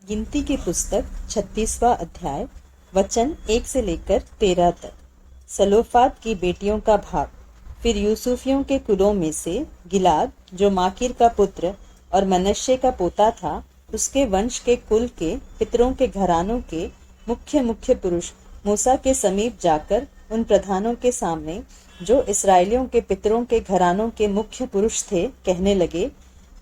गिनती की पुस्तक 36वां अध्याय वचन 1 से लेकर 13 तक। सलोफाद की बेटियों का भाग। फिर यूसुफियों के कुलों में से गिलाद जो माकीर का पुत्र और मनश्शे का पोता था, उसके वंश के कुल के पितरों के घरानों के मुख्य मुख्य पुरुष मूसा के समीप जाकर उन प्रधानों के सामने, जो इसराइलियों के पितरों के घरानों के मुख्य पुरुष थे, कहने लगे,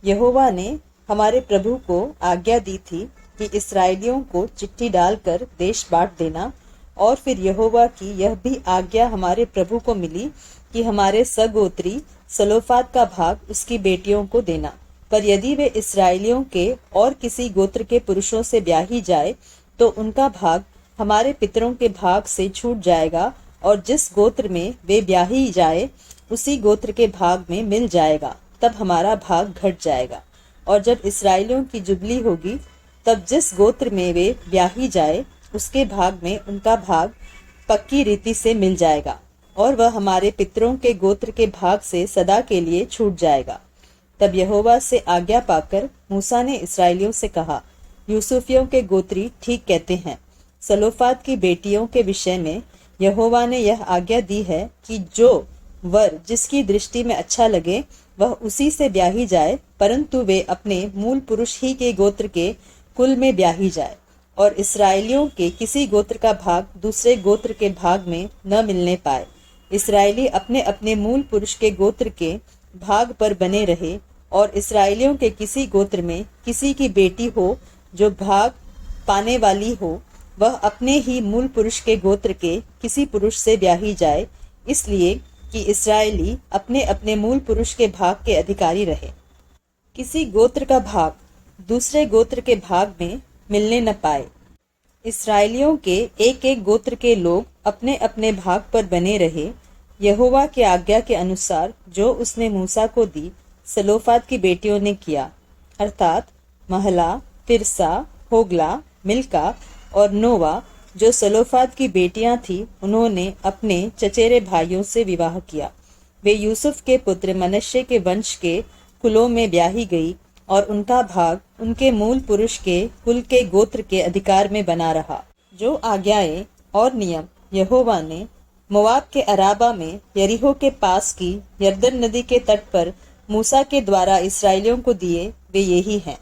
यहोवा ने हमारे प्रभु को आज्ञा दी थी कि इसराइलियों को चिट्ठी डालकर देश बांट देना। और फिर यहोवा की यह भी आज्ञा हमारे प्रभु को मिली कि हमारे सगोत्री सलोफाद का भाग उसकी बेटियों को देना। पर यदि वे इसराइलियों के और किसी गोत्र के पुरुषों से ब्याही जाए तो उनका भाग हमारे पितरों के भाग से छूट जाएगा, और जिस गोत्र में वे ब्याही जाए उसी गोत्र के भाग में मिल जाएगा, तब हमारा भाग घट जाएगा। और जब इसराइलियों की जुबली होगी, तब जिस गोत्र में वे ब्याही जाए उसके भाग में उनका भाग पक्की रीति से मिल जाएगा, और वह हमारे पितरों के गोत्र के भाग से सदा के लिए छूट जाएगा। तब यहोवा से आज्ञा पाकर मूसा ने इसराइलियों से कहा, यूसुफियों के गोत्री ठीक कहते हैं। सलोफाद की बेटियों के विषय में यहोवा ने यह आज्ञा दी है कि जो वर जिसकी दृष्टि में अच्छा लगे वह उसी से ब्याही जाए, परंतु वे अपने मूल पुरुष ही के गोत्र के कुल में ब्याही जाए, और इसराइलियों के किसी गोत्र का भाग दूसरे गोत्र के भाग में न मिलने पाए। इसराइली अपने अपने मूल पुरुष के गोत्र के भाग पर बने रहे, और इसराइलियों के किसी गोत्र में किसी की बेटी हो जो भाग पाने वाली हो, वह अपने ही मूल पुरुष के गोत्र के किसी पुरुष से ब्याही जाए, इसलिए कि इसराइली अपने अपने मूल पुरुष के भाग के अधिकारी रहे। किसी गोत्र का भाग दूसरे गोत्र के भाग में मिलने न पाए। इसराइलियों के एक एक गोत्र के लोग अपने अपने भाग पर बने रहे, यहोवा की आज्ञा के अनुसार जो उसने मूसा को दी। सलोफाद की बेटियों ने किया, अर्थात महला, तिरसा, होगला, मिल्का और नोवा, जो सलोफाद की बेटियां थीं, उन्होंने अपने चचेरे भाइयों से विवाह किया। वे यूसुफ के पुत्र मनश्शे के वंश के कुलों में ब्याही गई, और उनका भाग उनके मूल पुरुष के कुल के गोत्र के अधिकार में बना रहा। जो आज्ञाएं और नियम यहोवा ने मोआब के अराबा में यरीहो के पास की यरदन नदी के तट पर मूसा के द्वारा इसराइलियों को दिए, वे यही हैं।